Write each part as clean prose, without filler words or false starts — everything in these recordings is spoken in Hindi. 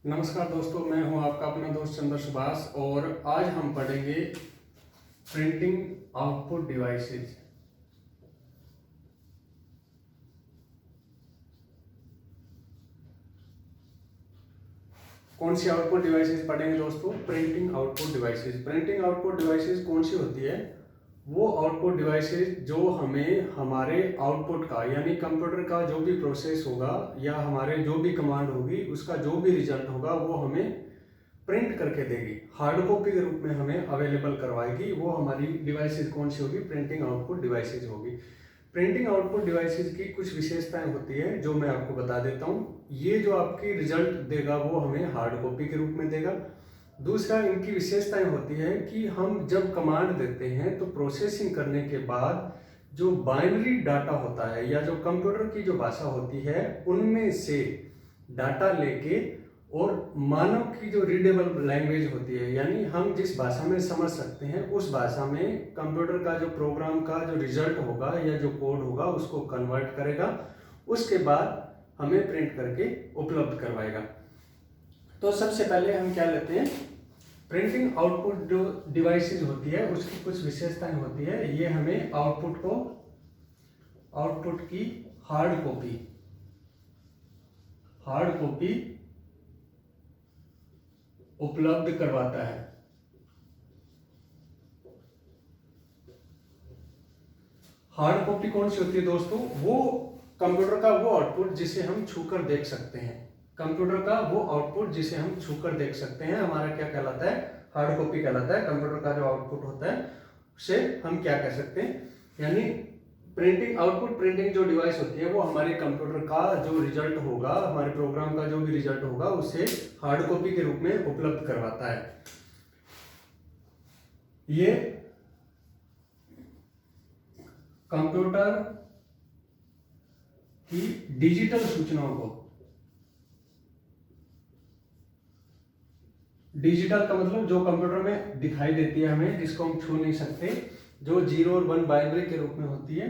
नमस्कार दोस्तों, मैं हूं आपका अपना दोस्त चंद्र सुभाष और आज हम पढ़ेंगे प्रिंटिंग आउटपुट डिवाइसेस। कौन सी आउटपुट डिवाइसेस पढ़ेंगे दोस्तों? Printing output devices. Printing output devices कौन सी होती है? वो आउटपुट डिवाइसेस जो हमें हमारे आउटपुट का यानी कंप्यूटर का जो भी प्रोसेस होगा या हमारे जो भी कमांड होगी उसका जो भी रिजल्ट होगा वो हमें प्रिंट करके देगी, हार्ड कॉपी के रूप में हमें अवेलेबल करवाएगी। वो हमारी डिवाइसेस कौन सी होगी? प्रिंटिंग आउटपुट डिवाइसेस होगी। प्रिंटिंग आउटपुट डिवाइसेस की कुछ विशेषताएं होती है जो मैं आपको बता देता हूँ। ये जो आपकी रिजल्ट देगा वो हमें हार्ड कॉपी के रूप में देगा। दूसरा, इनकी विशेषताएं होती है कि हम जब कमांड देते हैं तो प्रोसेसिंग करने के बाद जो बाइनरी डाटा होता है या जो कंप्यूटर की जो भाषा होती है उनमें से डाटा लेके और मानव की जो रीडेबल लैंग्वेज होती है यानी हम जिस भाषा में समझ सकते हैं उस भाषा में कंप्यूटर का जो प्रोग्राम का जो रिजल्ट होगा या जो कोड होगा उसको कन्वर्ट करेगा। उसके बाद हमें प्रिंट करके उपलब्ध करवाएगा। तो सबसे पहले हम क्या लेते हैं? प्रिंटिंग आउटपुट जो डिवाइसेस होती है उसकी कुछ विशेषताएं होती है। ये हमें आउटपुट की हार्ड कॉपी उपलब्ध करवाता है। हार्ड कॉपी कौन सी होती है दोस्तों? वो कंप्यूटर का वो आउटपुट जिसे हम छूकर देख सकते हैं। कंप्यूटर का वो आउटपुट जिसे हम छूकर देख सकते हैं हमारा क्या कहलाता है? हार्ड कॉपी कहलाता है। कंप्यूटर का जो आउटपुट होता है उसे हम क्या कह सकते हैं? यानी प्रिंटिंग जो डिवाइस होती है वो हमारे कंप्यूटर का जो रिजल्ट होगा, हमारे प्रोग्राम का जो भी रिजल्ट होगा उसे हार्ड कॉपी के रूप में उपलब्ध करवाता है। ये कंप्यूटर की डिजिटल सूचनाओं को, डिजिटल का मतलब जो कंप्यूटर में दिखाई देती है हमें, जिसको हम छू नहीं सकते, जो 0 और 1 बाइनरी के रूप में होती है,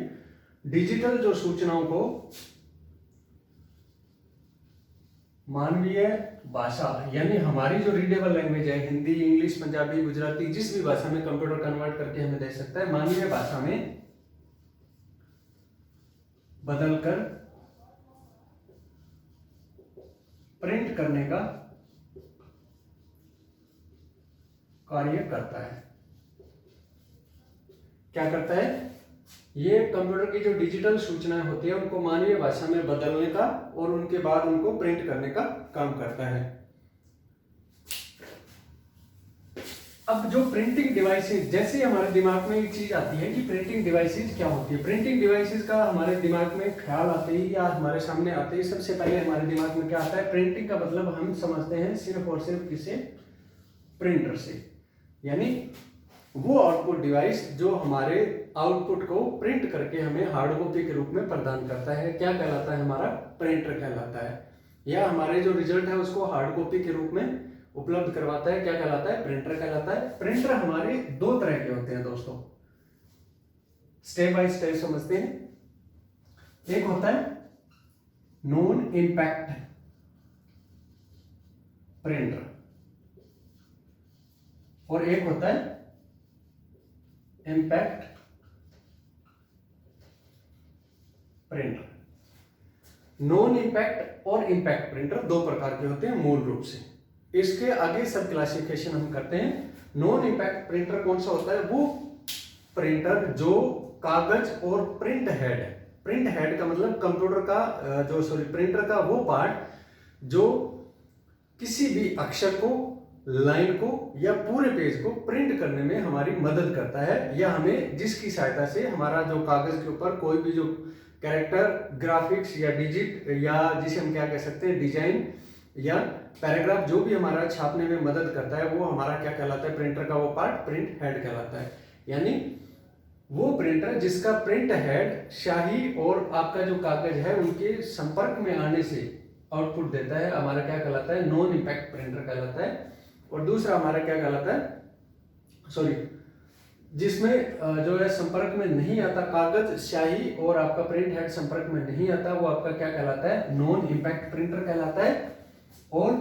डिजिटल जो सूचनाओं को मानवीय भाषा यानी हमारी जो रीडेबल लैंग्वेज है, हिंदी, इंग्लिश, पंजाबी, गुजराती, जिस भी भाषा में कंप्यूटर कन्वर्ट करके हमें दे सकता है, मानवीय भाषा में बदलकर प्रिंट करने का कार्य करता है। क्या करता है? ये कंप्यूटर की जो डिजिटल सूचनाएं होती है उनको मानवीय भाषा में बदलने का और उनके बाद उनको प्रिंट करने का काम करता है। अब जो प्रिंटिंग डिवाइसेस, जैसे हमारे दिमाग में एक चीज आती है कि प्रिंटिंग डिवाइसेस क्या होती है, प्रिंटिंग डिवाइसेस का हमारे दिमाग में ख्याल आते ही या हमारे सामने आते ही सबसे पहले हमारे दिमाग में क्या आता है? प्रिंटिंग का मतलब हम समझते हैं सिर्फ और सिर्फ किसे? प्रिंटर से। यानी वो आउटपुट डिवाइस जो हमारे आउटपुट को प्रिंट करके हमें हार्ड कॉपी के रूप में प्रदान करता है, क्या कहलाता है? हमारा प्रिंटर कहलाता है। या हमारे जो रिजल्ट है उसको हार्ड कॉपी के रूप में उपलब्ध करवाता है, क्या कहलाता है? प्रिंटर कहलाता है। प्रिंटर हमारे दो तरह के होते हैं दोस्तों, स्टेप बाय स्टेप समझते हैं। एक होता है नॉन इंपैक्ट प्रिंटर और एक होता है इंपैक्ट प्रिंटर। नॉन इंपैक्ट और इंपैक्ट प्रिंटर दो प्रकार के होते हैं मूल रूप से। इसके आगे सब क्लासिफिकेशन हम करते हैं। नॉन इंपैक्ट प्रिंटर कौन सा होता है? वो प्रिंटर जो कागज और प्रिंट हेड है। प्रिंट हेड का मतलब कंप्यूटर का प्रिंटर का वो पार्ट जो किसी भी अक्षर को, लाइन को या पूरे पेज को प्रिंट करने में हमारी मदद करता है, या हमें जिसकी सहायता से हमारा जो कागज के ऊपर कोई भी जो कैरेक्टर, ग्राफिक्स या डिजिट या जिसे हम क्या कह सकते हैं, डिजाइन या पैराग्राफ, जो भी हमारा छापने में मदद करता है वो हमारा क्या कहलाता है? प्रिंटर का वो पार्ट प्रिंट हेड कहलाता है। यानी वो प्रिंटर जिसका प्रिंट हेड स्याही और आपका जो कागज है उनके संपर्क में आने से आउटपुट देता है, हमारा क्या कहलाता है? नॉन इंपैक्ट प्रिंटर कहलाता है। और दूसरा हमारा क्या कहलाता है? जिसमें जो है संपर्क में नहीं आता, कागज, स्याही और आपका प्रिंट हेड संपर्क में नहीं आता, वो आपका क्या कहलाता है? नॉन इंपैक्ट प्रिंटर कहलाता है। और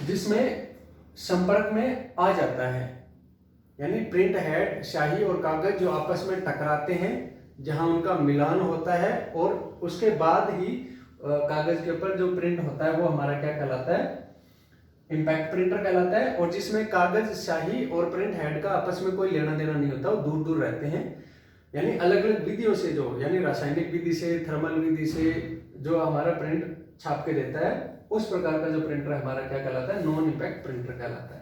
जिसमें संपर्क में आ जाता है, यानी प्रिंट हेड स्याही और कागज जो आपस में टकराते हैं, जहां उनका मिलान होता है और उसके बाद ही कागज के ऊपर जो प्रिंट होता है वो हमारा क्या कहलाता है, इम्पैक्ट प्रिंटर कहलाता है। और जिसमें कागज स्याही और प्रिंट हेड का आपस में कोई लेना देना नहीं होता, वो दूर दूर रहते हैं, यानी अलग अलग विधियों से जो, यानी रासायनिक विधि से, थर्मल विधि से जो हमारा प्रिंट छाप के देता है, उस प्रकार का जो प्रिंटर हमारा क्या कहलाता है, नॉन इम्पैक्ट प्रिंटर कहलाता है।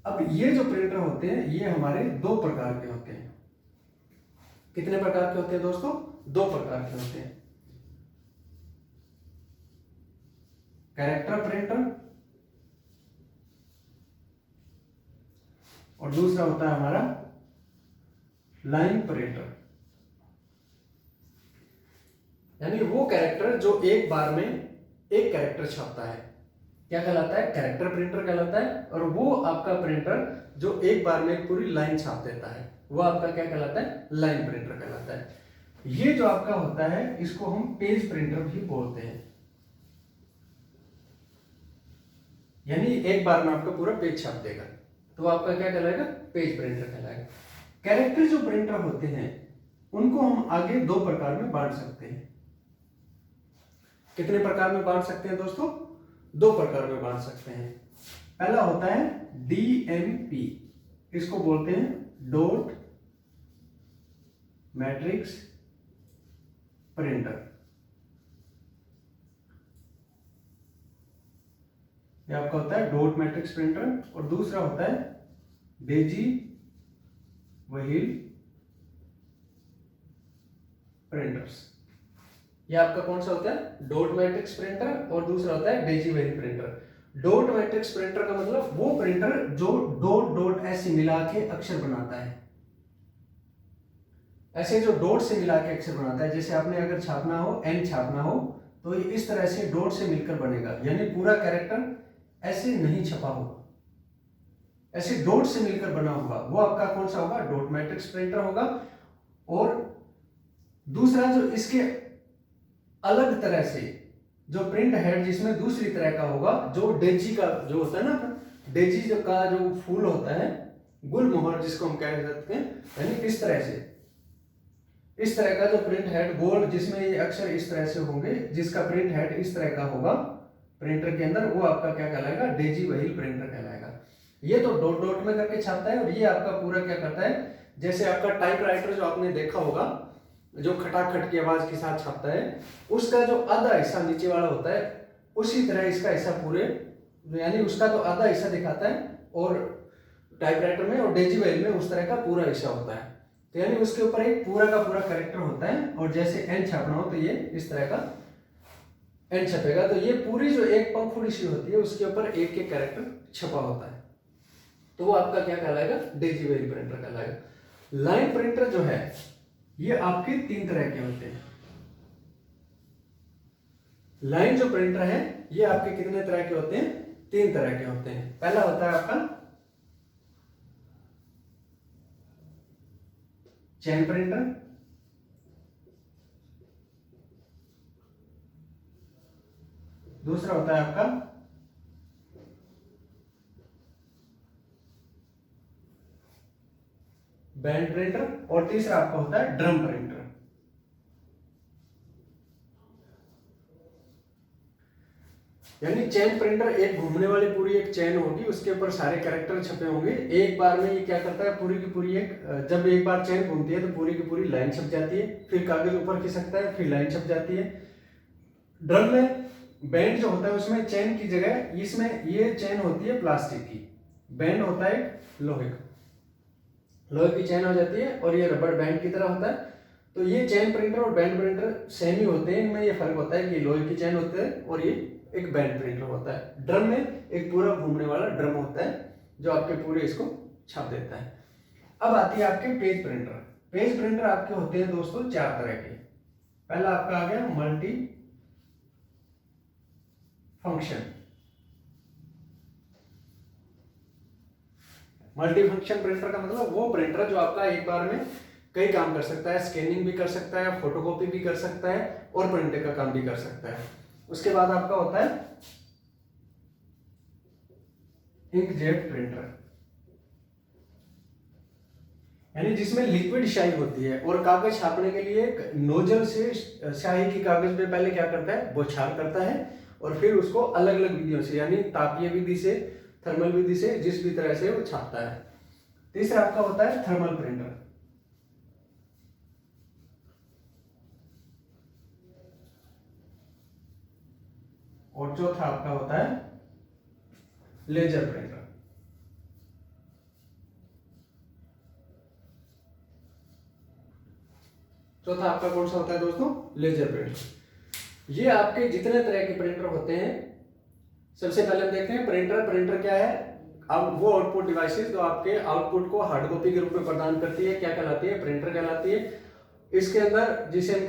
अब ये जो प्रिंटर होते हैं ये हमारे दो प्रकार के होते हैं। कितने प्रकार के होते हैं दोस्तों? दो प्रकार के होते हैं, कैरेक्टर प्रिंटर और दूसरा होता है हमारा लाइन प्रिंटर। यानी वो कैरेक्टर जो एक बार में एक कैरेक्टर छापता है क्या कहलाता है, कैरेक्टर प्रिंटर कहलाता है। और वो आपका प्रिंटर जो एक बार में पूरी लाइन छाप देता है वो आपका क्या कहलाता है, लाइन प्रिंटर कहलाता है। ये जो आपका होता है इसको हम पेज प्रिंटर भी बोलते हैं, यानी एक बार में आपका पूरा पेज छाप देगा, तो आपका क्या कहलाएगा, पेज प्रिंटर कहलाएगा। कैरेक्टर जो प्रिंटर होते हैं उनको हम आगे दो प्रकार में बांट सकते हैं। कितने प्रकार में बांट सकते हैं दोस्तों? दो प्रकार में बांट सकते हैं। पहला होता है DMP, इसको बोलते हैं डॉट मैट्रिक्स प्रिंटर। ये आपका होता है डॉट मैट्रिक्स प्रिंटर। और दूसरा होता है डेजी व्हील प्रिंटर्स। ये आपका कौन सा होता है, डॉट मैट्रिक्स प्रिंटर, और दूसरा होता है Daisy wheel printer. Dot matrix printer का मतलब वो प्रिंटर जो डॉट डॉट ऐसे मिला के अक्षर बनाता है। ऐसे जो डॉट से मिला के अक्षर बनाता है, जैसे आपने अगर छापना हो, एन छापना हो, तो ये इस तरह से डॉट से मिलकर बनेगा, यानी पूरा कैरेक्टर ऐसे नहीं छपा होगा, ऐसे डॉट से मिलकर बना होगा, वो आपका कौन सा होगा, डॉट मैट्रिक्स प्रिंटर होगा। और दूसरा जो इसके अलग तरह से जो प्रिंट हेड जिसमें दूसरी तरह का होगा, जो डेजी का जो होता है ना, डेजी का जो फूल होता है, गुलमोहर जिसको हम कह सकते हैं, यानी इस तरह से, इस तरह का जो प्रिंट हेड गोल जिसमें ये अक्षर इस तरह से होंगे, जिसका प्रिंट हेड इस तरह का होगा प्रिंटर के अंदर, वो आपका क्या कहलाएगा, डेजी व्हील प्रिंटर कहलाएगा। ये तो डॉट डॉट में करके छापता है, और ये आपका पूरा क्या करता है, जैसे आपका टाइपराइटर जो आपने देखा होगा जो खटाखट की आवाज के साथ छापता है, उसका जो आधा हिस्सा नीचे वाला होता है, उसी तरह इसका हिस्सा पूरे, यानी उसका तो आधा हिस्सा दिखाता है और टाइपराइटर में, और डेजी व्हील में उस तरह का पूरा हिस्सा होता है। तो यानी उसके ऊपर एक पूरा का पूरा कैरेक्टर होता है, और जैसे एन छापना हो तो ये इस तरह का एन छपेगा, तो ये पूरी जो एक पंखुड़ी सी होती है उसके ऊपर एक एक कैरेक्टर छपा होता है, तो वो आपका क्या कहलाएगा, डेजी व्हील प्रिंटर कहलाएगा। लाइन प्रिंटर जो है ये आपके तीन तरह के होते हैं। लाइन जो प्रिंटर है ये आपके कितने तरह के होते हैं, तीन तरह के होते हैं। पहला होता है आपका चेन प्रिंटर, दूसरा होता है आपका बैंड प्रिंटर, और तीसरा आपका होता है ड्रम प्रिंटर। यानी चेन प्रिंटर एक घूमने वाली पूरी एक चेन होगी, उसके ऊपर सारे कैरेक्टर छपे होंगे, एक बार में ये क्या करता है, पूरी की पूरी एक, जब एक बार चेन घूमती है तो पूरी की पूरी लाइन छप जाती है, फिर कागज ऊपर खिसकता है, फिर लाइन छप जाती है। ड्रम में बैंड जो होता है उसमें चेन की जगह, इसमें ये चेन होती है प्लास्टिक की, बैंड होता है लोहे का, लोहे की चेन हो जाती है, और ये रबड़ बैंड की तरह होता है। तो ये चेन प्रिंटर और बैंड प्रिंटर सेम ही होते हैं, इनमें ये फर्क होता है कि लोहे की चेन होते हैं और ये एक बैंड प्रिंटर होता है। ड्रम में एक पूरा घूमने वाला ड्रम होता है जो आपके पूरे इसको छाप देता है। अब आती है आपके पेज प्रिंटर। पेज प्रिंटर आपके होते हैं दोस्तों चार तरह के। पहला आपका आ गया multi function. Multi function printer का मतलब वो प्रिंटर जो आपका एक बार में कई काम कर सकता है, स्कैनिंग भी कर सकता है, फोटोकॉपी भी कर सकता है और प्रिंटिंग का काम भी कर सकता है। उसके बाद आपका होता है इंकजेट प्रिंटर, यानी जिसमें लिक्विड स्याही होती है और कागज छापने के लिए नोजल से स्याही की कागज पे पहले क्या करता है, बौछार करता है और फिर उसको अलग अलग विधियों से यानी तापीय विधि से, थर्मल विधि से, जिस भी तरह से वो छापता है। तीसरा आपका होता है थर्मल प्रिंटर, और चौथा आपका होता है लेजर प्रिंटर। चौथा आपका कौन सा होता है दोस्तों, लेजर प्रिंटर। ये आपके जितने तरह के प्रिंटर होते हैं, सबसे पहले हम देखते हैं प्रिंटर। प्रिंटर क्या है, अब वो आउटपुट डिवाइसेस जो आपके आउटपुट को हार्ड कॉपी के रूप में प्रदान करती है, क्या कहलाती है, प्रिंटर कहलाती है। इसके अंदर जिसे हम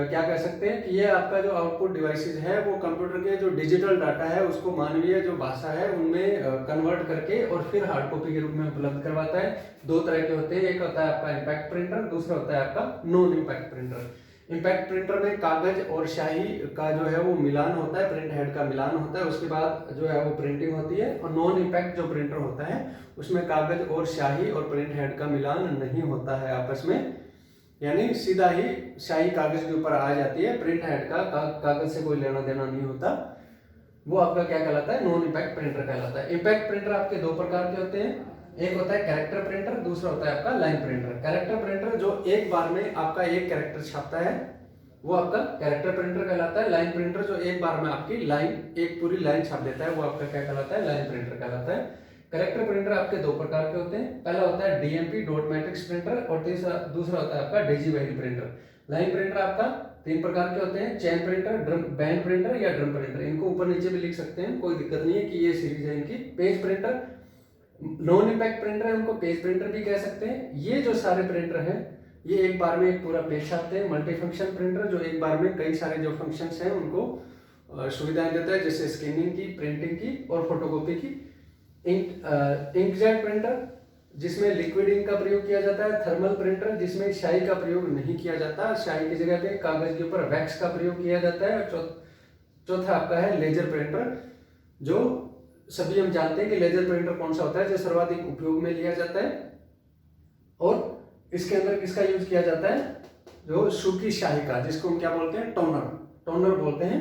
क्या कह सकते हैं कि ये आपका जो आउटपुट डिवाइसेस है वो कंप्यूटर के जो डिजिटल डाटा है उसको मानवीय जो भाषा है उनमें कन्वर्ट करके और फिर हार्ड कॉपी के रूप में उपलब्ध करवाता है। दो तरह के होते हैं, एक होता है आपका इम्पैक्ट प्रिंटर, दूसरा होता है आपका non impact printer. Impact printer में कागज और स्याही का जो है वो मिलान होता है, प्रिंट हेड का मिलान होता है, उसके बाद जो है वो प्रिंटिंग होती है। और नॉन इम्पैक्ट जो प्रिंटर होता है उसमें कागज और स्याही और प्रिंट हेड का मिलान नहीं होता है आपस में, यानी सीधा ही स्याही कागज के ऊपर आ जाती है, प्रिंट हेड का कागज से कोई लेना देना नहीं होता। वो आपका क्या कहलाता है, नॉन इम्पैक्ट प्रिंटर कहलाता है। इम्पैक्ट प्रिंटर आपके दो प्रकार के होते हैं, एक होता है कैरेक्टर प्रिंटर, दूसरा होता है आपका लाइन प्रिंटर। कैरेक्टर प्रिंटर जो एक बार में आपका एक कैरेक्टर छापता है वो आपका कैरेक्टर प्रिंटर कहलाता है। लाइन प्रिंटर जो एक बार में आपकी लाइन, एक पूरी लाइन छाप देता है वो आपका क्या कहलाता है, लाइन प्रिंटर कहलाता है। कैरेक्टर प्रिंटर आपके दो प्रकार के होते हैं, पहला होता है डीएमपी डॉट मैट्रिक्स प्रिंटर और दूसरा होता है आपका डेजीवेल प्रिंटर। लाइन प्रिंटर आपका तीन प्रकार के होते हैं, chain printer, drum band printer या ड्रम प्रिंटर। इनको ऊपर नीचे भी लिख सकते हैं, कोई दिक्कत नहीं है कि ये सीरीज है इनकी। Page printer, non impact printer है, उनको पेज प्रिंटर भी कह सकते हैं। ये जो सारे प्रिंटर हैं ये एक बार में एक पूरा पेज छापते हैं। मल्टी फंक्शन प्रिंटर जो एक बार में कई सारे जो फंक्शंस हैं उनको सुविधाएं देता है, जैसे स्कैनिंग की, प्रिंटिंग की और फोटोकॉपी की। इंकजेट प्रिंटर जिसमें लिक्विड इंक का प्रयोग किया जाता है। थर्मल प्रिंटर जिसमें स्याही का प्रयोग नहीं किया जाता, स्याही की जगह पे कागज के ऊपर वैक्स का प्रयोग किया जाता है। चौथा आपका है लेजर प्रिंटर, जो सभी हम जानते हैं कि लेजर प्रिंटर कौन सा होता है जो सर्वाधिक उपयोग में लिया जाता है। और इसके अंदर किसका यूज किया जाता है, जो सूखी स्याही का, जिसको हम क्या बोलते हैं, टोनर बोलते हैं,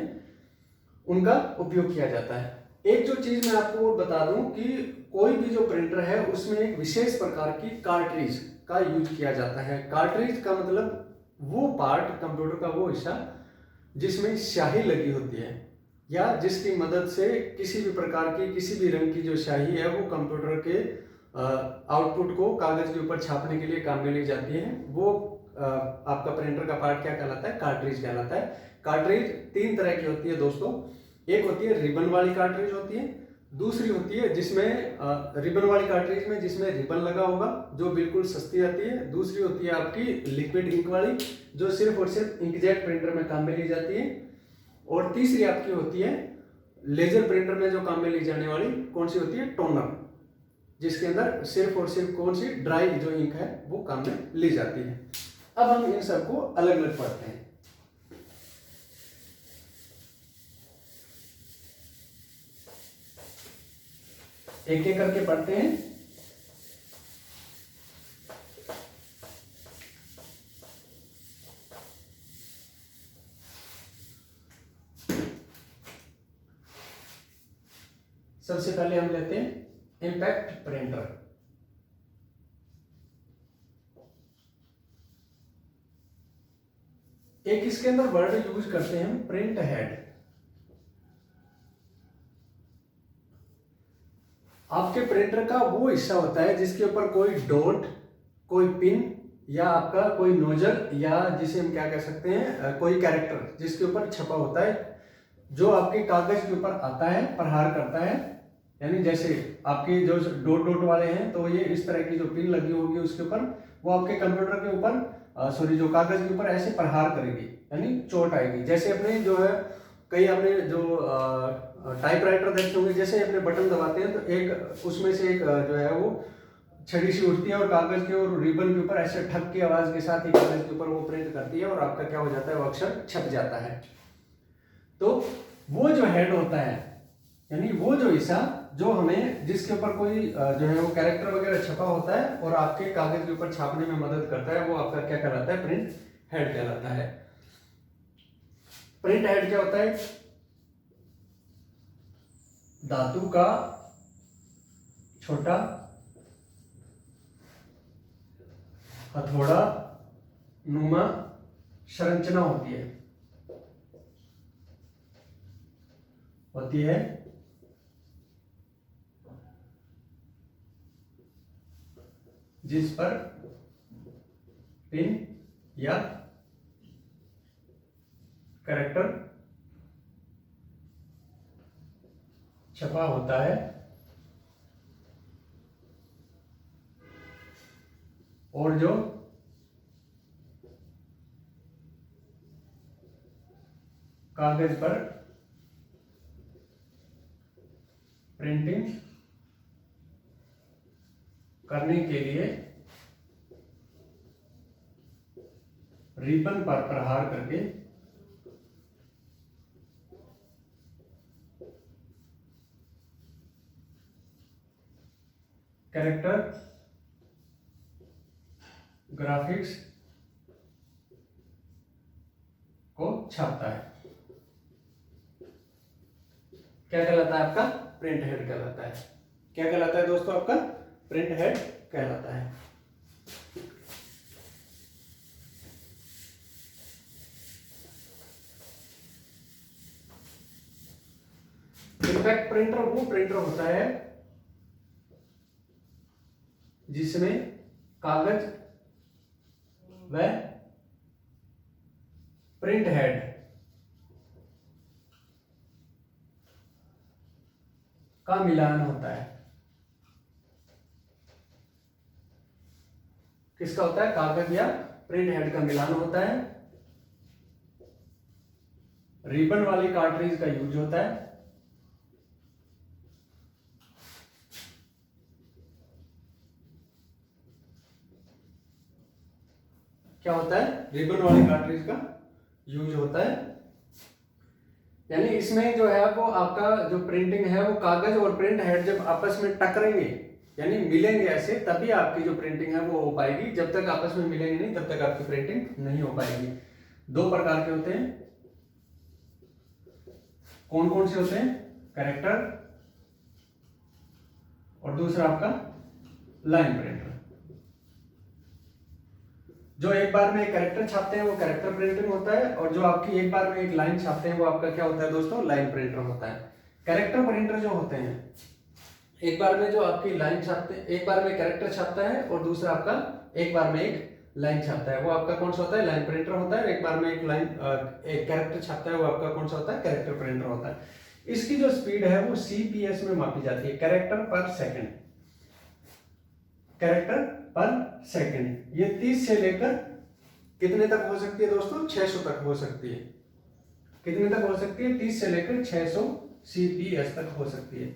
उनका उपयोग किया जाता है। एक जो चीज मैं आपको और बता दूं कि कोई भी जो प्रिंटर है उसमें एक विशेष प्रकार की कार्ट्रिज का यूज किया जाता है। कार्ट्रिज का मतलब वो पार्ट, कंप्यूटर का वो हिस्सा जिसमें स्याही लगी होती है या जिसकी मदद से किसी भी प्रकार की, किसी भी रंग की जो स्याही है वो कंप्यूटर के आउटपुट को कागज के ऊपर छापने के लिए काम में ली जाती है। वो आपका प्रिंटर का पार्ट क्या कहलाता है, कार्ट्रिज कहलाता है। कार्ट्रिज तीन तरह की होती है दोस्तों, एक होती है रिबन वाली कार्ट्रिज होती है, दूसरी होती है जिसमें रिबन वाली कार्ट्रिज में जिसमें रिबन लगा होगा, जो बिल्कुल सस्ती आती है। दूसरी होती है आपकी लिक्विड इंक वाली, जो सिर्फ और सिर्फ इंकजेट प्रिंटर में काम में ली जाती है। और तीसरी आपकी होती है लेजर प्रिंटर में जो काम में ली जाने वाली, कौन सी होती है, टोनर, जिसके अंदर सिर्फ और सिर्फ कौन सी ड्राई जो इंक है वो काम में ली जाती है। अब हम इन सबको अलग अलग पढ़ते हैं। एक एक करके पढ़ते हैं। सबसे पहले हम लेते हैं इम्पैक्ट प्रिंटर। एक इसके अंदर वर्ड यूज करते हैं हम, प्रिंट हेड। आपके प्रिंटर का वो हिस्सा होता है जिसके ऊपर कोई डॉट, कोई पिन या आपका कोई नोजल या जिसे हम क्या कह सकते हैं, कोई कैरेक्टर जिसके ऊपर छपा होता है, जो आपके कागज के ऊपर आता है, प्रहार करता है। यानी जैसे आपके जो डॉट डॉट वाले हैं तो ये इस तरह की जो पिन लगी होगी उसके ऊपर, वो आपके कंप्यूटर के ऊपर जो कागज के ऊपर ऐसे प्रहार करेगी, यानी चोट आएगी। जैसे अपने जो है कई आपने जो टाइपराइटर देखते होंगे, जैसे अपने बटन दबाते हैं तो एक उसमें से एक जो है वो छड़ी सी उठती है और कागज के और रिबन के ऊपर ऐसे ठक की आवाज के साथ ही कागज के ऊपर वो प्रिंट करती है और आपका क्या हो जाता है, वो अक्षर छप जाता है। तो वो जो हेड होता है, यानी वो जो हिस्सा जो हमें जिसके ऊपर कोई जो है वो कैरेक्टर वगैरह छपा होता है और आपके कागज के ऊपर छापने में मदद करता है, वो आपका क्या कहलाता है? प्रिंट हेड कहलाता है। प्रिंट हेड क्या होता है? धातु का छोटा हथौड़ा नुमा संरचना होती है जिस पर पिन या कैरेक्टर छपा होता है और जो कागज पर प्रिंटिंग करने के लिए रिबन पर प्रहार करके कैरेक्टर ग्राफिक्स को छापता है। क्या कहलाता है? आपका प्रिंट हेड कहलाता है। क्या कहलाता है दोस्तों? आपका प्रिंट हेड कहलाता है। इम्पैक्ट प्रिंटर वो प्रिंटर होता है जिसमें कागज व प्रिंट हेड का मिलान होता है। किसका होता है? कागज या प्रिंट हेड का मिलान होता है। रिबन वाली कार्ट्रिज का यूज होता है। क्या होता है? रिबन वाली कार्ट्रिज का यूज होता है। यानी इसमें जो है वो आपका जो प्रिंटिंग है वो कागज और प्रिंट हेड जब आपस में टकरेंगे यानी मिलेंगे ऐसे, तभी आपकी जो प्रिंटिंग है वो हो पाएगी। जब तक आपस में मिलेंगे नहीं तब तक आपकी प्रिंटिंग नहीं हो पाएगी। दो प्रकार के होते हैं। कौन कौन से होते हैं? कैरेक्टर और दूसरा आपका लाइन प्रिंटर। जो एक बार में एक कैरेक्टर छापते हैं वो कैरेक्टर प्रिंटिंग होता है, और जो आपकी एक बार में एक लाइन छापते हैं वो आपका क्या होता है दोस्तों? लाइन प्रिंटर होता है। कैरेक्टर प्रिंटर जो होते हैं, एक बार में जो आपकी लाइन छापते हैं, एक बार में कैरेक्टर छापता है और दूसरा आपका एक बार में एक लाइन छापता है, वो आपका कौन सा होता है? लाइन प्रिंटर होता है। एक बार में एक लाइन एक कैरेक्टर छापता है वो आपका कौन सा होता है? कैरेक्टर प्रिंटर होता है। इसकी जो स्पीड है वो CPS में मापी जाती है, कैरेक्टर पर सेकंड। कैरेक्टर पर सेकंड ये 30 से लेकर कितने तक हो सकती है दोस्तों? 600 तक हो सकती है। कितने तक हो सकती है? 30 से लेकर 600 CPS तक हो सकती है।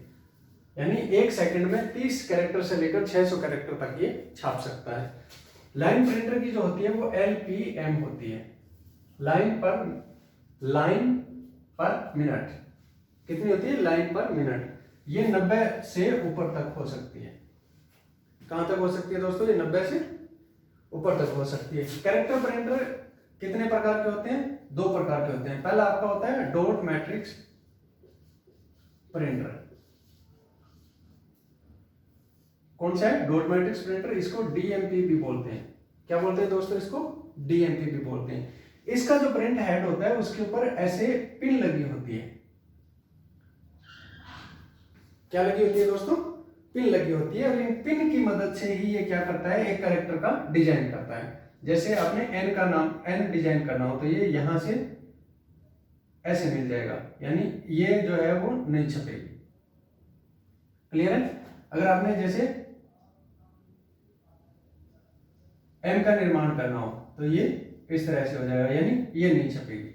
यानी एक सेकंड में 30 कैरेक्टर से लेकर 600 कैरेक्टर तक ये छाप सकता है। लाइन प्रिंटर की जो होती है वो LPM होती है, लाइन पर मिनट। कितनी होती है? लाइन पर मिनट। ये 90 से ऊपर तक हो सकती है। कहां तक हो सकती है दोस्तों? ये 90 से ऊपर तक हो सकती है। कैरेक्टर प्रिंटर कितने प्रकार के होते हैं? दो प्रकार के होते हैं। पहला आपका होता है डॉट मैट्रिक्स प्रिंटर। कौन सा है? Dot matrix printer. इसको DMP भी बोलते हैं। क्या बोलते हैं दोस्तों? इसको DMP भी बोलते हैं। इसका जो प्रिंट हेड होता है उसके ऊपर ऐसे पिन लगी होती है। क्या लगी होती है दोस्तों? पिन लगी होती है, और इन पिन की मदद से ही ये क्या करता है? एक कैरेक्टर का डिजाइन करता है। जैसे आपने N का नाम N डिजाइन करना हो तो ये यहां से ऐसे मिल जाएगा, यानी ये जो है वो नहीं छपेगी। क्लियर है? अगर आपने जैसे M का निर्माण करना हो तो ये इस तरह से हो जाएगा, यानी ये नहीं छपेगी।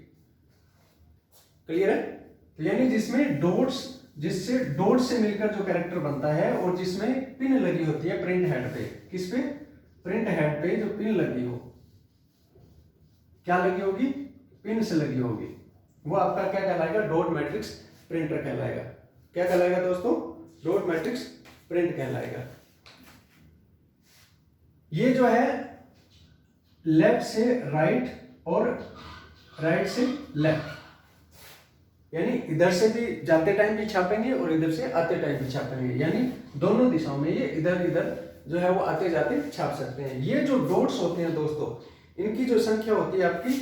क्लियर है? यानी जिसमें डॉट्स जिससे डॉट से मिलकर जो कैरेक्टर बनता है और जिसमें पिन लगी होती है प्रिंट हेड पे। किस पे? प्रिंट हेड पे जो पिन लगी हो, क्या लगी होगी? पिन से लगी होगी, वो आपका क्या कहलाएगा? डॉट मैट्रिक्स प्रिंटर कहलाएगा। क्या कहलाएगा दोस्तों? डॉट मैट्रिक्स प्रिंट कहलाएगा। ये जो है लेफ्ट से राइट और राइट से लेफ्ट, यानी इधर से भी जाते टाइम भी छापेंगे और इधर से आते टाइम भी छापेंगे, यानी दोनों दिशाओं में ये इधर इधर जो है वो आते जाते छाप सकते हैं। ये जो डॉट्स होते हैं दोस्तों, इनकी जो संख्या होती है आपकी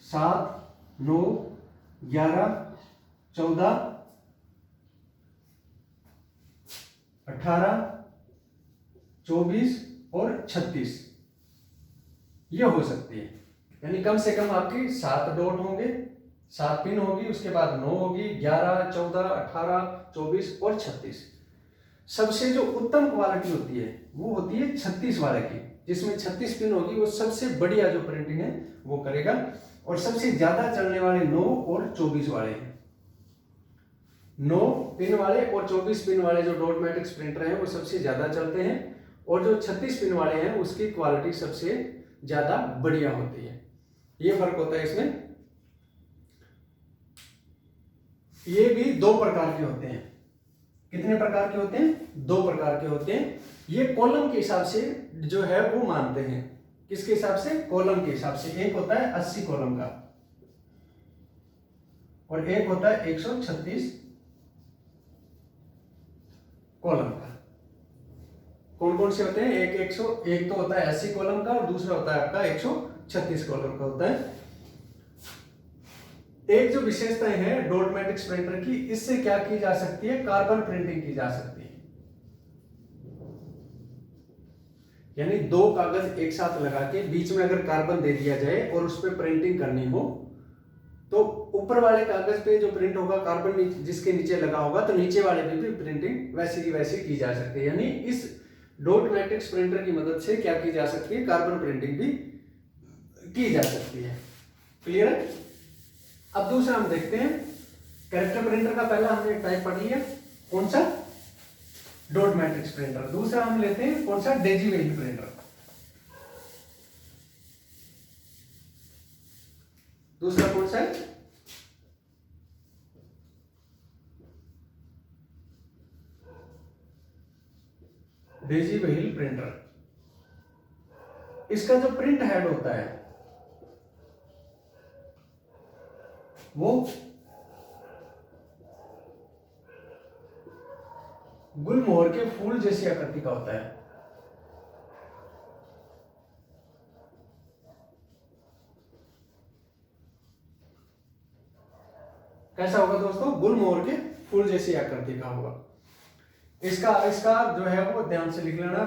7, 9, 11, 14, 18, 24 और 36 ये हो सकती है। यानी कम से कम आपकी 7 डॉट होंगे, 7 पिन होगी, उसके बाद 9 होगी, 11, 14, 18, 24 और 36। सबसे जो उत्तम क्वालिटी होती है वो होती है 36 वाले की, जिसमें 36 पिन होगी, वो सबसे बढ़िया जो प्रिंटिंग है वो करेगा। और सबसे ज्यादा चलने वाले 9 और 24 वाले हैं। 9 पिन वाले और 24 पिन वाले जो डॉट मैट्रिक्स प्रिंटर हैं वो सबसे ज्यादा चलते हैं, और जो 36 पिन वाले हैं उसकी क्वालिटी सबसे ज्यादा बढ़िया होती है। ये फर्क होता है इसमें। ये भी 2 प्रकार के होते हैं। कितने प्रकार के होते हैं? 2 प्रकार के होते हैं। ये कॉलम के हिसाब से जो है वो मानते हैं। किसके हिसाब से? कॉलम के हिसाब से। एक होता है 80 कॉलम का और एक होता है 136 कॉलम का। कौन कौन से होते हैं? एक तो होता है 80 कॉलम का और दूसरा होता है आपका 136 कॉलम का होता है। एक जो विशेषताएं हैं डॉट मैट्रिक्स प्रिंटर की, इससे क्या की जा सकती है? कार्बन प्रिंटिंग की जा सकती है। यानी 2 कागज एक साथ लगा के बीच में अगर कार्बन दे दिया जाए और उस पर प्रिंटिंग करनी हो, तो ऊपर वाले कागज पे जो प्रिंट होगा कार्बन जिसके नीचे लगा होगा, तो नीचे वाले पे भी प्रिंटिंग वैसी की वैसी की जा सकती है। यानी इस डॉट मैट्रिक्स प्रिंटर की मदद से क्या की जा सकती है? कार्बन प्रिंटिंग भी की जा सकती है। क्लियर है? अब दूसरा हम देखते हैं कैरेक्टर प्रिंटर का। पहला हमने टाइप पढ़ लिया, कौन सा? Dot matrix printer. दूसरा हम लेते हैं कौन सा? Daisy well printer. दूसरा कौन सा है? Daisy well printer. इसका जो प्रिंट हेड होता है वो गुलमोहर के फूल जैसी आकृति का होता है। कैसा होगा दोस्तों? गुलमोहर के फूल जैसी आकृति का होगा। इसका आविष्कार जो है वो ध्यान से लिख लेना।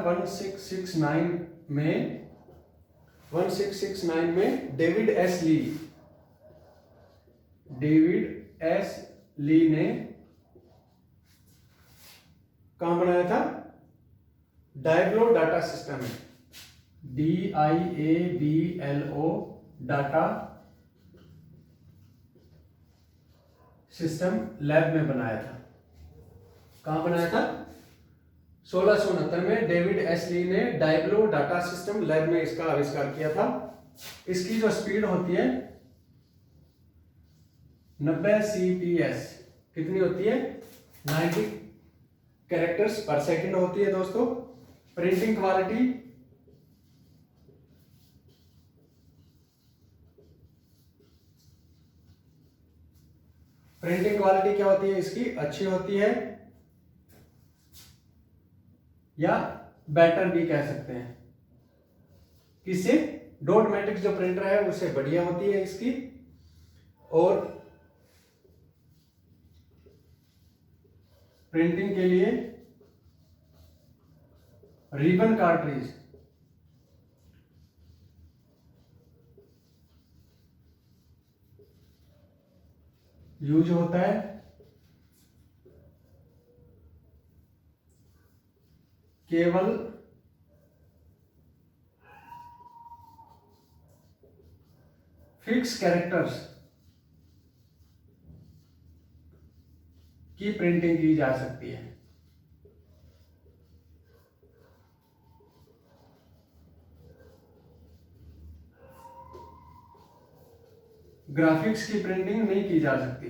1669 में डेविड एस ली ने कहां बनाया था? डायब्लो डाटा सिस्टम है, DIABLO डाटा सिस्टम लैब में बनाया था। कहां बनाया था? 1669 में डेविड एस ली ने डायब्लो डाटा सिस्टम लैब में इसका आविष्कार किया था। इसकी जो स्पीड होती है 90 CPS। कितनी होती है? 90 कैरेक्टर्स पर सेकंड होती है दोस्तों। प्रिंटिंग क्वालिटी क्या होती है इसकी? अच्छी होती है, या बेटर भी कह सकते हैं। किससे? डॉट मैट्रिक्स जो प्रिंटर है उससे बढ़िया होती है इसकी। और प्रिंटिंग के लिए रिबन कार्ट्रिज यूज होता है। केवल फिक्स कैरेक्टर्स की प्रिंटिंग की जा सकती है। ग्राफिक्स की प्रिंटिंग नहीं की जा सकती।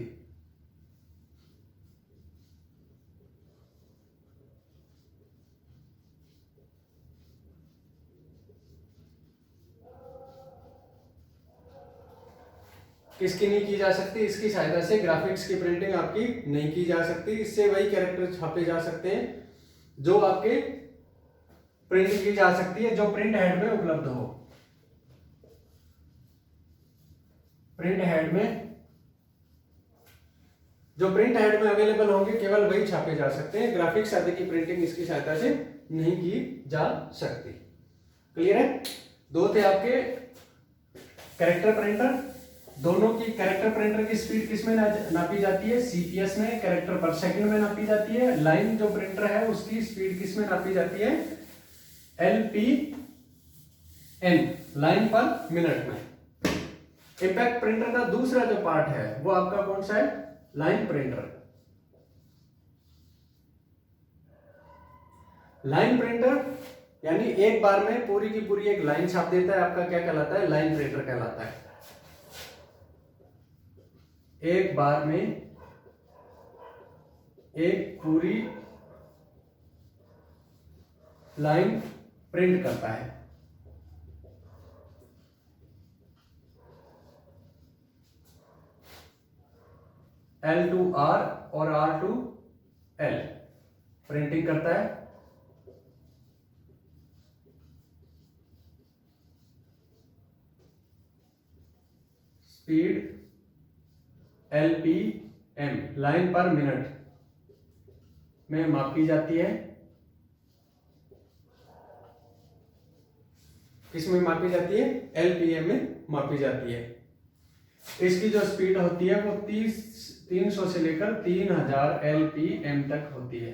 किसकी नहीं की जा सकती, इसकी सहायता से ग्राफिक्स की प्रिंटिंग आपकी नहीं की जा सकती। इससे वही कैरेक्टर छापे जा सकते हैं जो आपके प्रिंटिंग की जा सकती है, जो प्रिंट हेड में उपलब्ध हो। प्रिंट हेड में जो प्रिंट हेड में अवेलेबल होंगे केवल वही छापे जा सकते हैं। ग्राफिक्स आदि की प्रिंटिंग इसकी सहायता से नहीं की जा सकती। क्लियर है? दो थे आपके कैरेक्टर प्रिंटर। दोनों की कैरेक्टर प्रिंटर की स्पीड किस में नापी जाती है? सीपीएस में, कैरेक्टर पर सेकंड में नापी जाती है। लाइन जो प्रिंटर है उसकी स्पीड किस में नापी जाती है? एलपीएम, लाइन पर मिनट में। इंपैक्ट प्रिंटर का दूसरा जो पार्ट है वो आपका कौन सा है? Line printer. लाइन प्रिंटर यानी एक बार में पूरी की पूरी एक लाइन छाप देता है, आपका क्या कहलाता है? लाइन प्रिंटर कहलाता है। एक बार में एक पूरी लाइन प्रिंट करता है। L टू R और R टू L प्रिंटिंग करता है। स्पीड LPM, लाइन पर मिनट में मापी जाती है। किस में मापी जाती है? LPM में मापी जाती है। इसकी जो स्पीड होती है वो 300 से लेकर 3000 LPM तक होती है।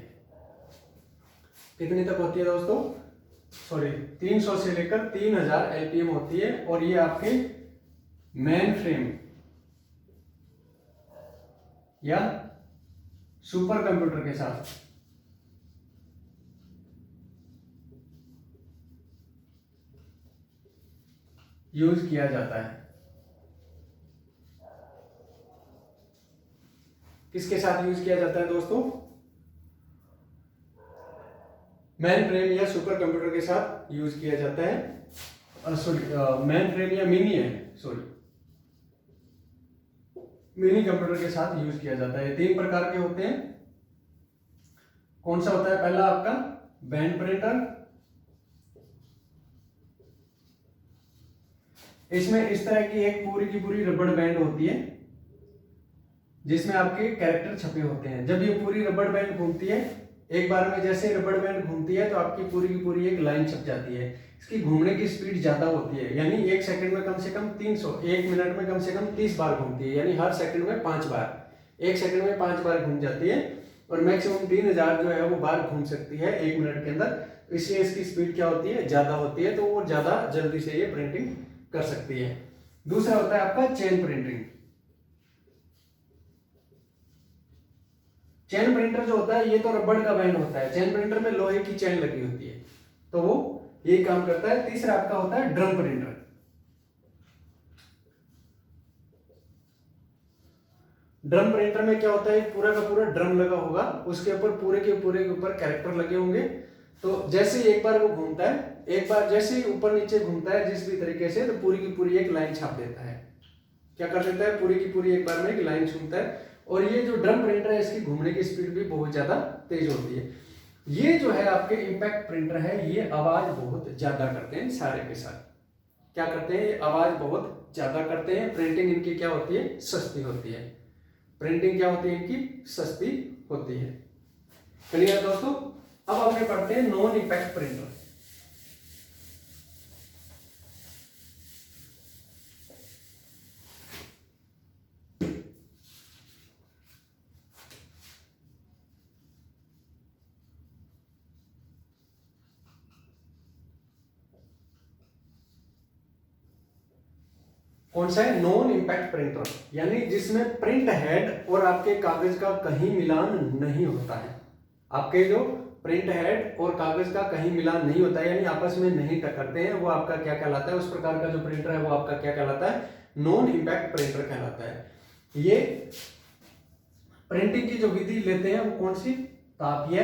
कितनी तक होती है दोस्तों? सॉरी, 300 से लेकर 3000 LPM होती है। और ये आपके मेन फ्रेम या सुपर कंप्यूटर के साथ यूज किया जाता है। किसके साथ यूज किया जाता है दोस्तों? मेन फ्रेम या सुपर कंप्यूटर के साथ यूज किया जाता है। सॉरी, मेन फ्रेम या मिनी है, सॉरी, मिनी कंप्यूटर के साथ यूज किया जाता है। तीन प्रकार के होते हैं। कौन सा होता है? पहला आपका बैंड प्रिंटर। इसमें इस तरह की एक पूरी की पूरी रबड़ बैंड होती है जिसमें आपके कैरेक्टर छपे होते हैं। जब ये पूरी रबड़ बैंड घूमती है, एक बार में जैसे रबड़ बैंड घूमती है तो आपकी पूरी की पूरी एक लाइन छप जाती है। इसकी घूमने की स्पीड ज्यादा होती है, यानी एक सेकंड में कम से कम 300, एक मिनट में कम से कम 30 बार घूमती है, यानी हर सेकंड में 5 बार। एक सेकंड में 5 बार घूम जाती है और मैक्सिमम 3000 जो है वो बार घूम सकती है एक मिनट के अंदर। इसलिए इसकी स्पीड क्या होती है? ज्यादा होती है, तो वो ज्यादा जल्दी से ये प्रिंटिंग कर सकती है। दूसरा होता है आपका चेन प्रिंटिंग। चेन प्रिंटर जो होता है ये तो रबड़ का बैंड होता है, चेन प्रिंटर में लोहे की चेन लगी होती है, तो वो ये काम करता है। तीसरा आपका होता है ड्रम प्रिंटर। ड्रम प्रिंटर में क्या होता है? पूरा का पूरा ड्रम लगा होगा, उसके ऊपर पूरे के ऊपर कैरेक्टर लगे होंगे। तो जैसे ही एक बार वो घूमता है, एक बार जैसे ही ऊपर नीचे घूमता है जिस भी तरीके से, तो पूरी की पूरी एक लाइन छाप देता है। क्या कर देता है? पूरी की पूरी एक बार में एक लाइन छूटता है। और ये जो ड्रम प्रिंटर है इसकी घूमने की स्पीड भी बहुत ज्यादा तेज होती है। ये जो है आपके इंपैक्ट प्रिंटर है, ये आवाज बहुत ज्यादा करते हैं सारे के साथ। क्या करते हैं? ये आवाज बहुत ज्यादा करते हैं। प्रिंटिंग इनकी क्या होती है? सस्ती होती है। प्रिंटिंग क्या होती है इनकी? सस्ती होती है। क्लियर दोस्तों? अब अपने पढ़ते हैं नॉन इंपैक्ट प्रिंटर। कौन सा है? नॉन इंपैक्ट प्रिंटर, यानी जिसमें प्रिंट हेड और आपके कागज का कहीं मिलान नहीं होता है। आपके जो प्रिंट हेड और कागज का कहीं मिलान नहीं होता है, यानी आपस में नहीं टकरते हैं, वो आपका क्या कहलाता है? उस प्रकार का जो प्रिंटर है वो आपका क्या कहलाता है? नॉन इंपैक्ट प्रिंटर कहलाता है। ये प्रिंटिंग की जो विधि लेते हैं वो कौन सी? तापीय,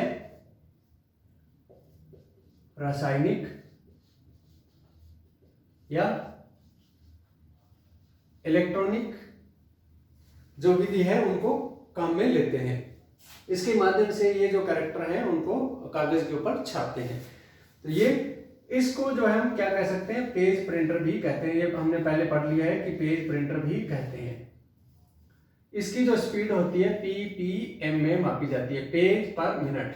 रासायनिक या इलेक्ट्रॉनिक जो विधि है उनको काम में लेते हैं। इसके माध्यम से ये जो कैरेक्टर हैं उनको कागज के ऊपर छापते हैं। तो ये इसको जो है हम क्या कह सकते हैं, पेज प्रिंटर भी कहते हैं। ये हमने पहले पढ़ लिया है कि पेज प्रिंटर भी कहते हैं। इसकी जो स्पीड होती है पीपीएम में मापी जाती है, पेज पर मिनट।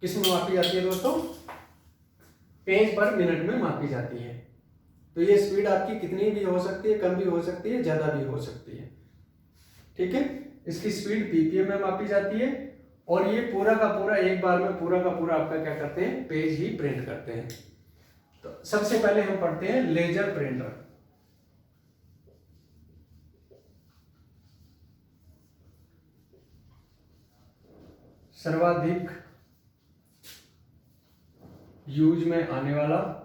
किस में मापी जाती है दोस्तों? पेज पर मिनट में मापी जाती है। तो ये स्पीड आपकी कितनी भी हो सकती है, कम भी हो सकती है, ज्यादा भी हो सकती है। ठीक है, इसकी स्पीड पीपीएम में मापी जाती है। और ये पूरा का पूरा एक बार में पूरा का पूरा आपका क्या करते हैं, पेज ही प्रिंट करते हैं। तो सबसे पहले हम पढ़ते हैं लेजर प्रिंटर। सर्वाधिक यूज में आने वाला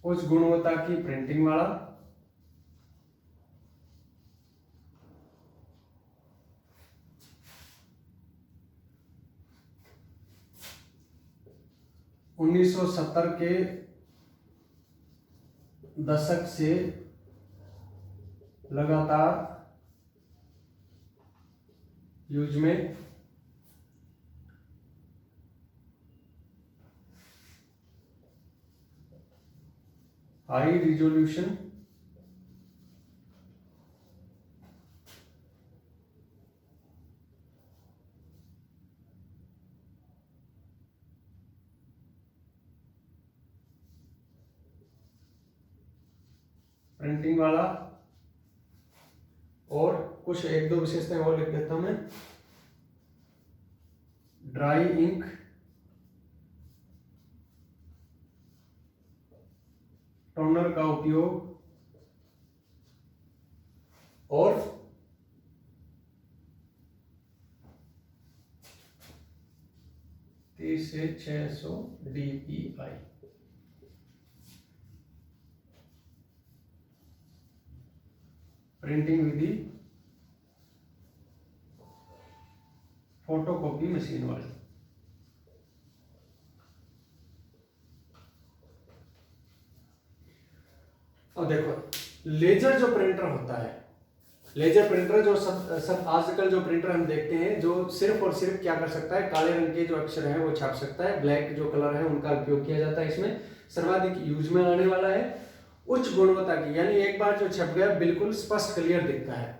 उच्च गुणवत्ता की प्रिंटिंग वाला, उन्नीस सौ 70 के दशक से लगातार यूज में हाई रिजोल्यूशन प्रिंटिंग वाला, और कुछ एक दो विशेषताएं और लिख देता हूं मैं। ड्राई इंक टोनर का उपयोग और 30 से 600 DPI। प्रिंटिंग विधि फोटोकॉपी मशीन वाली। और देखो लेजर जो प्रिंटर होता है, लेजर प्रिंटर जो सब आजकल जो प्रिंटर हम देखते हैं, जो सिर्फ और सिर्फ क्या कर सकता है, काले रंग के जो अक्षर है वो छाप सकता है, ब्लैक जो कलर है उनका उपयोग किया जाता है। इसमें सर्वाधिक यूज में आने वाला है, उच्च गुणवत्ता की, यानी एक बार जो छप गया बिल्कुल स्पष्ट क्लियर दिखता है,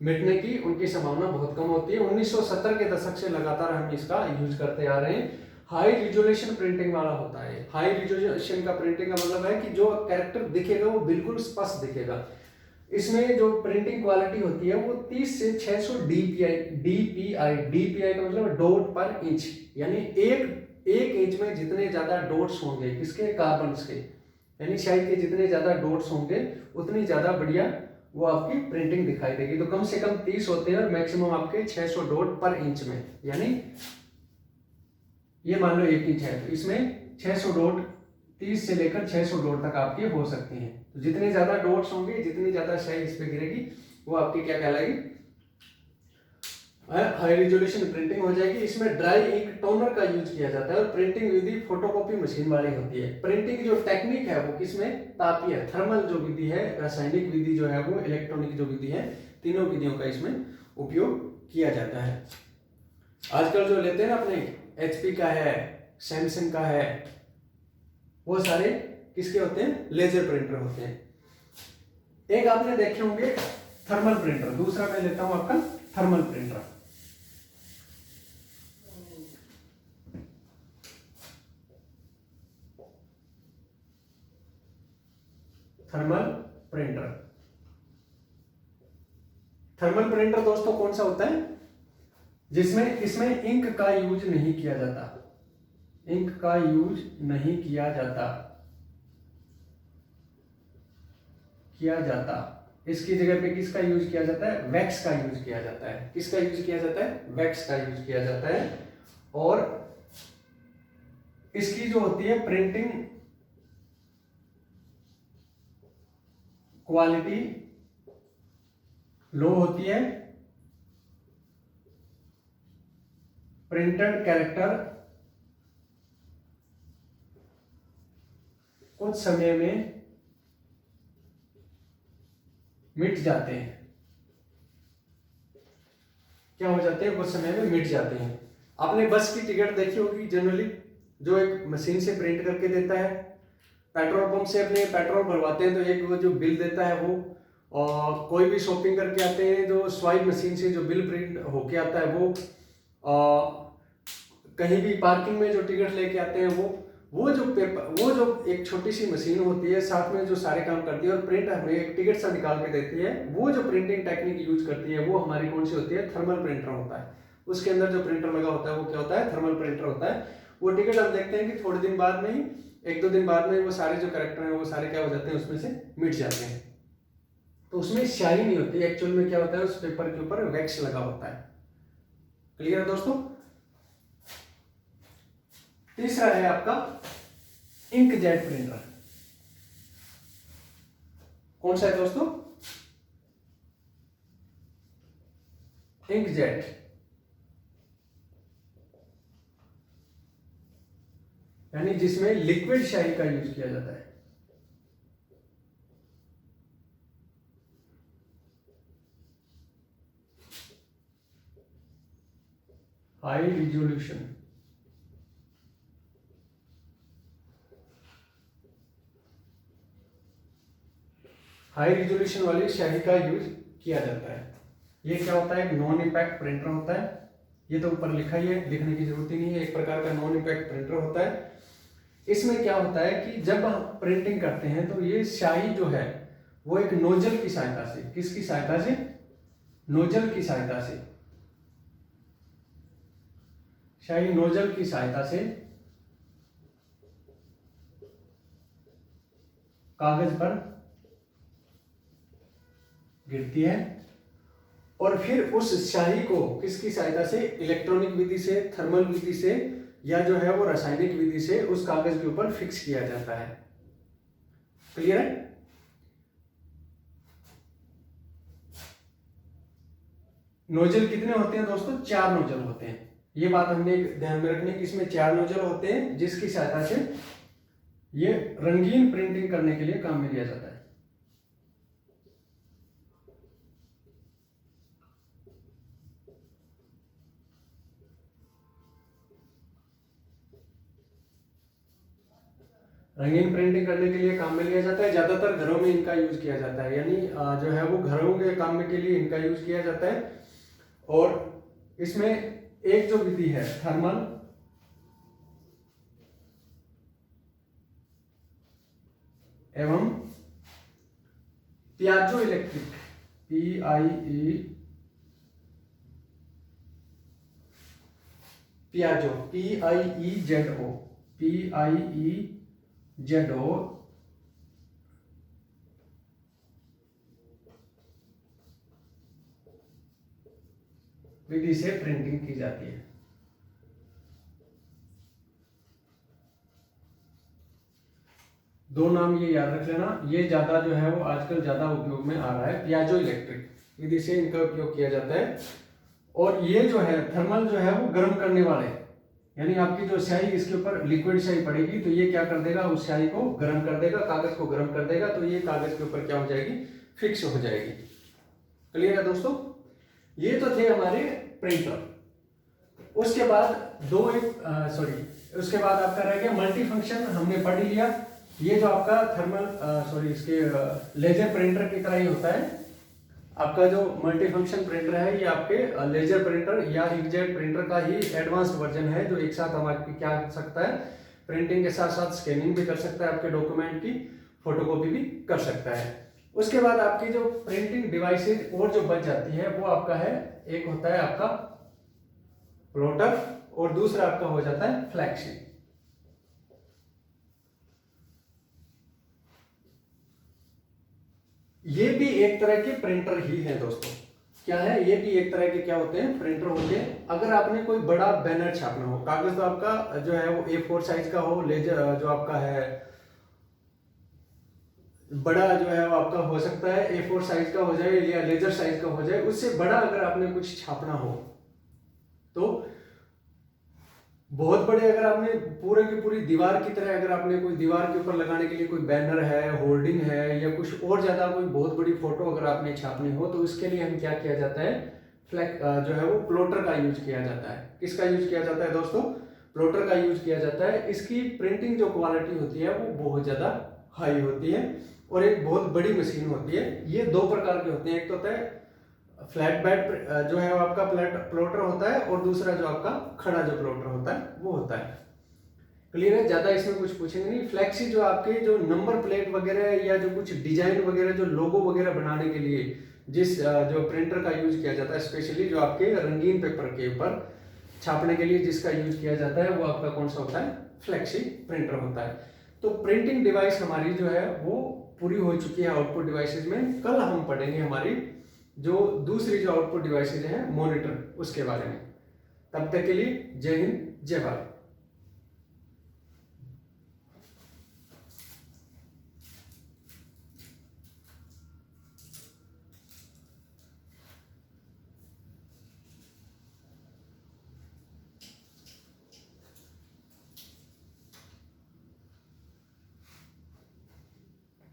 मिटने की उनकी संभावना बहुत कम होती है। 1970 के दशक से लगातार हम इसका यूज करते आ रहे हैं। हाई रिजोल्यूशन प्रिंटिंग वाला होता है। हाई रिजोल्यूशन का प्रिंटिंग का मतलब है कि जो कैरेक्टर दिखेगा वो बिल्कुल स्पष्ट दिखेगा। इसमें जो प्रिंटिंग क्वालिटी होती है वो 30 से 600 डीपीआई का मतलब डॉट पर इंच, यानी एक इंच में जितने ज्यादा डॉट्स होंगे किसके, कार्बन के, यानी शायद के जितने ज्यादा डॉट्स होंगे उतनी ज्यादा बढ़िया वो आपकी प्रिंटिंग दिखाई देगी। तो कम से कम 30 होते हैं और मैक्सिमम आपके 600 डॉट पर इंच में, यानी ये मान लो 1 इंच है तो इसमें 600 डॉट, 30 से लेकर 600 डॉट तक आपके हो सकती हैं। तो जितने ज्यादा डॉट्स होंगे, जितनी ज्यादा शाई इस पे गिरेगी, वो आपकी क्या कहलाएगी, हाई रिजोल्यूशन प्रिंटिंग हो जाएगी। इसमें ड्राई इंक टोनर का यूज किया जाता है और प्रिंटिंग विधि फोटोकॉपी मशीन वाली होती है। प्रिंटिंग जो टेक्निक है वो किसमें, तापीय थर्मल जो विधि है, रासायनिक विधि जो है वो, इलेक्ट्रॉनिक जो विधि है, तीनों विधियों का इसमें उपयोग किया जाता है। आजकल जो लेते हैं ना अपने, HP का है, सैमसंग का है, वो सारे किसके होते हैं, लेजर प्रिंटर होते हैं। एक आपने देखे होंगे थर्मल प्रिंटर, दूसरा मैं लेता हूं आपका thermal printer. Thermal printer, thermal printer दोस्तों कौन सा होता है, जिसमें इसमें इंक का यूज नहीं किया जाता, इंक का यूज नहीं किया जाता, इसकी जगह पे किसका यूज किया जाता है, वैक्स का यूज किया जाता है। किसका यूज किया जाता है, वैक्स का यूज किया जाता है। और इसकी जो होती है प्रिंटिंग क्वालिटी लो होती है, प्रिंटेड कैरेक्टर कुछ समय में मिट जाते हैं। क्या हो जाते हैं? कुछ समय में मिट जाते हैं। आपने बस की टिकट देखी होगी जनरली, जो एक मशीन से प्रिंट करके देता है। पेट्रोल पंप से अपने पेट्रोल भरवाते हैं तो एक वो जो बिल देता है वो, और कोई भी शॉपिंग करके आते हैं जो स्वाइप मशीन से जो बिल प्रिंट होके आता है वो, कहीं भी पार्किंग में जो टिकट लेके आते हैं वो जो पेपर, वो जो एक छोटी सी मशीन होती है साथ में जो सारे काम करती है और प्रिंट हमें एक टिकट सा निकाल के देती है, वो जो प्रिंटिंग टेक्निक यूज करती है वो हमारी कौन सी होती है? थर्मल प्रिंटर होता है। उसके अंदर जो प्रिंटर लगा होता है वो क्या होता है? थर्मल प्रिंटर होता है। वो टिकट हम देखते हैं कि थोड़े दिन बाद में ही, 1-2 दिन बाद में वो सारे जो कैरेक्टर हैं वो सारे क्या हो जाते हैं? उसमें से मिट जाते हैं। तो उसमें स्याही नहीं होती, एक्चुअल में क्या होता है? उस पेपर के ऊपर वैक्स लगा होता है। क्लियर है दोस्तों? तीसरा है आपका इंकजेट प्रिंटर। कौन सा है दोस्तों? इंकजेट, यानी जिसमें लिक्विड स्याही का यूज किया जाता है। हाई रिजोल्यूशन, हाई रिजोल्यूशन वाली स्याही का यूज किया जाता है। ये क्या होता है? नॉन इम्पैक्ट प्रिंटर होता है। ये तो ऊपर लिखा ही है, लिखने की जरूरत ही नहीं है। एक प्रकार का नॉन इम्पैक्ट प्रिंटर होता है। इसमें क्या होता है कि जब हम प्रिंटिंग करते हैं तो ये स्याही जो है वो एक नोजल की सहायता से, किसकी सहायता से? नोजल की सहायता से, स्याही नोजल की सहायता से कागज पर गिरती है और फिर उस स्याही को किसकी सहायता से? इलेक्ट्रॉनिक विधि से, थर्मल विधि से, या जो है वो रासायनिक विधि से उस कागज के ऊपर फिक्स किया जाता है। क्लियर है? नोजल कितने होते हैं दोस्तों? 4 नोजल होते हैं। ये बात हमने ध्यान में रखनी है कि इसमें 4 नोजल होते हैं जिसकी सहायता से ये रंगीन प्रिंटिंग करने के लिए काम में लिया जाता है। रंगीन प्रिंटिंग करने के लिए काम में लिया जाता है। ज्यादातर घरों में इनका यूज किया जाता है, यानी जो है वो घरों के काम के लिए इनका यूज किया जाता है। और इसमें एक जो विधि है थर्मल एवं Piaggio electric, PIE, Piaggio, PIEZO, PIEZO विधि से प्रिंटिंग की जाती है। दो नाम ये याद रख लेना, ये ज्यादा जो है वो आजकल ज्यादा उपयोग में आ रहा है। पियाजो इलेक्ट्रिक विधि से इनका उपयोग किया जाता है। और ये जो है थर्मल जो है वो गर्म करने वाले, यानी आपकी जो स्याही इसके ऊपर लिक्विड स्याही पड़ेगी तो ये क्या कर देगा? उस स्याही को गर्म कर देगा, कागज को गर्म कर देगा, तो ये कागज के ऊपर क्या हो जाएगी? फिक्स हो जाएगी। क्लियर है दोस्तों? ये तो थे हमारे प्रिंटर। उसके बाद उसके बाद आपका रह गया मल्टी फंक्शन, हमने पढ़ लिया। ये जो आपका थर्मल इसके लेजर प्रिंटर की तरह ही होता है। आपका जो मल्टी फंक्शन प्रिंटर है ये आपके लेजर प्रिंटर या इंकजेट प्रिंटर का ही एडवांस्ड वर्जन है, जो एक साथ हमारी क्या कर सकता है? प्रिंटिंग के साथ साथ स्कैनिंग भी कर सकता है, आपके डॉक्यूमेंट की फोटोकॉपी भी कर सकता है। उसके बाद आपकी जो प्रिंटिंग डिवाइसेज और जो बच जाती है वो आपका है, एक होता है आपका प्लॉटर और दूसरा आपका हो जाता है फ्लैक्स। ये भी एक तरह के प्रिंटर ही है दोस्तों। क्या है? ये भी एक तरह के क्या होते हैं? प्रिंटर होते हैं। अगर आपने कोई बड़ा बैनर छापना हो, कागज तो आपका जो है वो A4 साइज का हो, लेजर जो आपका है बड़ा जो है वो आपका हो सकता है A4 साइज का हो जाए या लेजर साइज का हो जाए। उससे बड़ा अगर आपने कुछ छापना हो तो बहुत बड़े, अगर आपने पूरे की पूरी दीवार की तरह, अगर आपने कोई दीवार के ऊपर लगाने के लिए कोई बैनर है, होर्डिंग है, या कुछ और ज़्यादा कोई बहुत बड़ी फोटो अगर आपने छापनी हो, तो इसके लिए हम क्या किया जाता है, जो है वो प्लॉटर का यूज किया जाता है। किसका यूज किया जाता है दोस्तों? प्लॉटर का यूज किया जाता है। इसकी प्रिंटिंग जो क्वालिटी होती है वो बहुत ज़्यादा हाई होती है और एक बहुत बड़ी मशीन होती है। ये दो प्रकार के होते हैं, एक तो होता है फ्लैट बेड जो है वो आपका प्लॉटर होता है, और दूसरा जो आपका खड़ा जो प्लॉटर होता है वो होता है। क्लियर है? ज़्यादा इसमें कुछ पूछेंगे नहीं। फ्लैक्सी जो आपके जो नंबर प्लेट वगैरह या जो कुछ डिजाइन वगैरह, जो लोगो वगैरह बनाने के लिए जिस जो प्रिंटर का यूज किया जाता है, स्पेशली जो आपके रंगीन पेपर के ऊपर छापने के लिए जिसका यूज किया जाता है, वो आपका कौन सा होता है? फ्लैक्सी प्रिंटर होता है। तो प्रिंटिंग डिवाइस हमारी जो है वो पूरी हो चुकी है आउटपुट डिवाइसेज में। कल हम पढ़ेंगे हमारी जो दूसरी जो आउटपुट डिवाइसेज है मॉनिटर, उसके बारे में। तब तक के लिए जय हिंद, जय भारत।